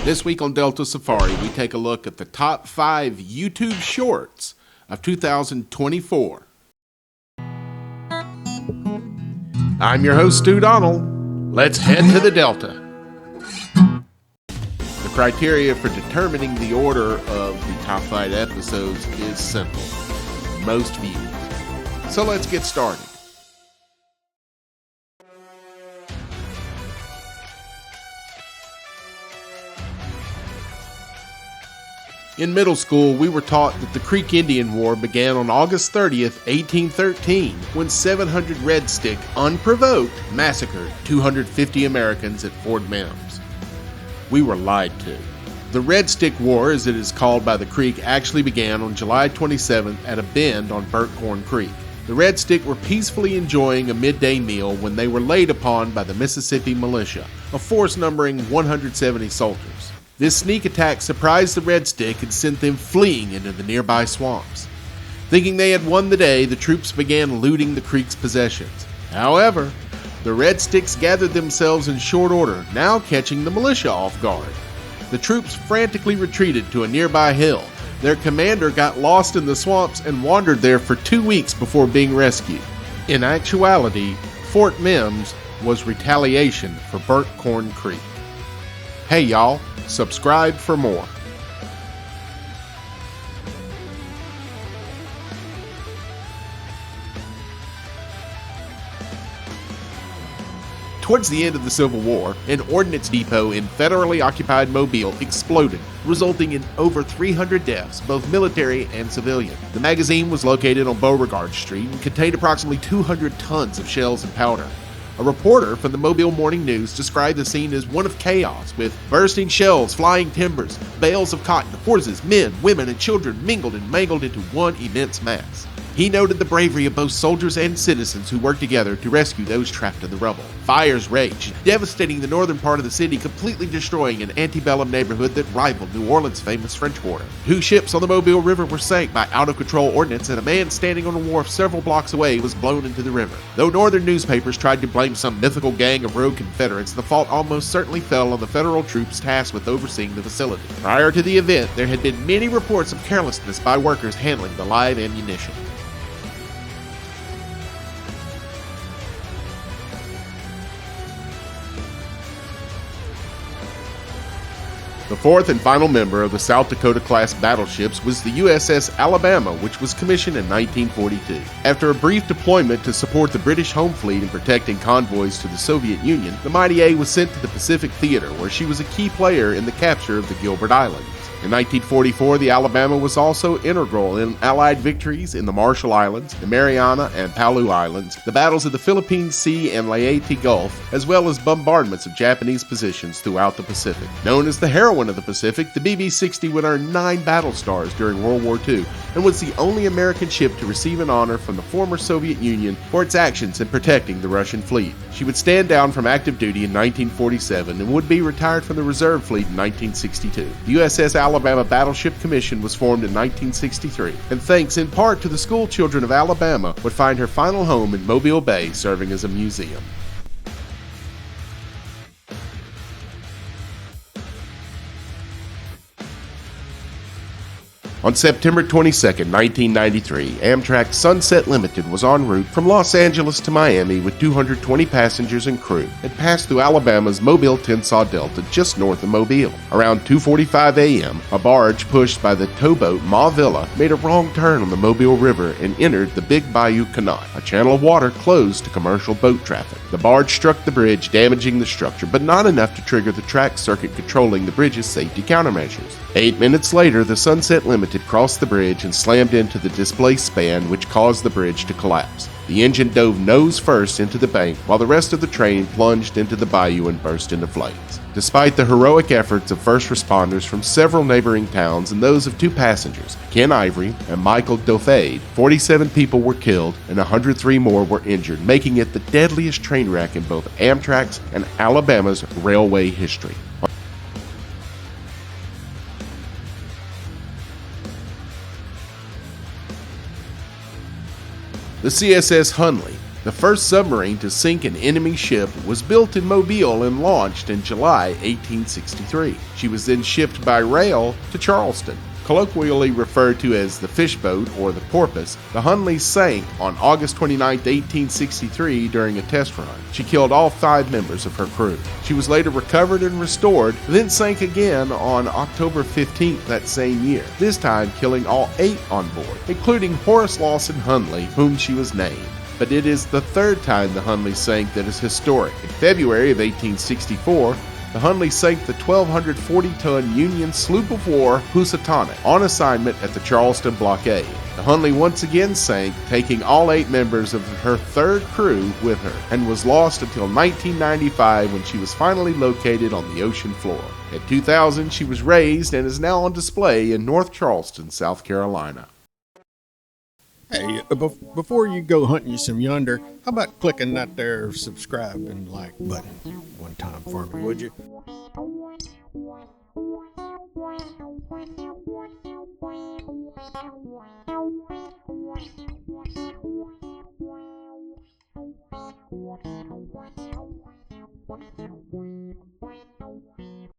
This week on Delta Safari, we take a look at the top 5 YouTube shorts of 2024. I'm your host, Stu Donald. Let's head to the Delta. The criteria for determining the order of the top 5 episodes is simple: most views. So let's get started. In middle school, we were taught that the Creek Indian War began on August 30th, 1813, when 700 Red Stick, unprovoked, massacred 250 Americans at Fort Mims. We were lied to. The Red Stick War, as it is called by the Creek, actually began on July 27th at a bend on Burnt Corn Creek. The Red Stick were peacefully enjoying a midday meal when they were laid upon by the Mississippi Militia, a force numbering 170 soldiers. This sneak attack surprised the Red Stick and sent them fleeing into the nearby swamps. Thinking they had won the day, the troops began looting the Creek's possessions. However, the Red Sticks gathered themselves in short order, now catching the militia off guard. The troops frantically retreated to a nearby hill. Their commander got lost in the swamps and wandered there for 2 weeks before being rescued. In actuality, Fort Mims was retaliation for Burnt Corn Creek. Hey y'all, subscribe for more. Towards the end of the Civil War, an ordnance depot in federally occupied Mobile exploded, resulting in over 300 deaths, both military and civilian. The magazine was located on Beauregard Street and contained approximately 200 tons of shells and powder. A reporter from the Mobile Morning News described the scene as one of chaos, with bursting shells, flying timbers, bales of cotton, horses, men, women, and children mingled and mangled into one immense mass. He noted the bravery of both soldiers and citizens who worked together to rescue those trapped in the rubble. Fires raged, devastating the northern part of the city, completely destroying an antebellum neighborhood that rivaled New Orleans' famous French Quarter. 2 ships on the Mobile River were sank by out-of-control ordnance, and a man standing on a wharf several blocks away was blown into the river. Though northern newspapers tried to blame some mythical gang of rogue Confederates, the fault almost certainly fell on the federal troops tasked with overseeing the facility. Prior to the event, there had been many reports of carelessness by workers handling the live ammunition. The fourth and final member of the South Dakota-class battleships was the USS Alabama, which was commissioned in 1942. After a brief deployment to support the British home fleet in protecting convoys to the Soviet Union, the Mighty A was sent to the Pacific Theater, where she was a key player in the capture of the Gilbert Islands. In 1944, the Alabama was also integral in Allied victories in the Marshall Islands, the Mariana and Palau Islands, the battles of the Philippine Sea and Leyte Gulf, as well as bombardments of Japanese positions throughout the Pacific. Known as the heroine of the Pacific, the BB-60 would earn 9 battle stars during World War II and was the only American ship to receive an honor from the former Soviet Union for its actions in protecting the Russian fleet. She would stand down from active duty in 1947 and would be retired from the reserve fleet in 1962. The USS Alabama Battleship Commission was formed in 1963, and thanks in part to the school children of Alabama, would find her final home in Mobile Bay, serving as a museum. On September 22, 1993, Amtrak Sunset Limited was en route from Los Angeles to Miami with 220 passengers and crew and passed through Alabama's Mobile-Tensaw Delta just north of Mobile. Around 2:45 a.m., a barge pushed by the towboat Ma Villa made a wrong turn on the Mobile River and entered the Big Bayou Canal, a channel of water closed to commercial boat traffic. The barge struck the bridge, damaging the structure, but not enough to trigger the track circuit controlling the bridge's safety countermeasures. 8 minutes later, the Sunset Limited crossed the bridge and slammed into the displaced span, which caused the bridge to collapse. The engine dove nose first into the bank, while the rest of the train plunged into the bayou and burst into flames. Despite the heroic efforts of first responders from several neighboring towns and those of 2 passengers, Ken Ivory and Michael Dofade, 47 people were killed and 103 more were injured, making it the deadliest train wreck in both Amtrak's and Alabama's railway history. The CSS Hunley, The first submarine to sink an enemy ship was built in Mobile and launched in July 1863. She was then shipped by rail to Charleston. Colloquially referred to as the fishboat or the porpoise, the Hunley sank on August 29, 1863 during a test run. She killed all 5 members of her crew. She was later recovered and restored, then sank again on October 15th that same year, this time killing all 8 on board, including Horace Lawson Hunley, whom she was named. But it is the 3rd time the Hunley sank that is historic. In February of 1864, the Hunley sank the 1,240-ton Union sloop of war Housatonic on assignment at the Charleston blockade. The Hunley once again sank, taking all 8 members of her 3rd crew with her, and was lost until 1995 when she was finally located on the ocean floor. In 2000, she was raised and is now on display in North Charleston, South Carolina. Hey, before you go hunting you some yonder, how about clicking that there subscribe and like button one time for me, would you?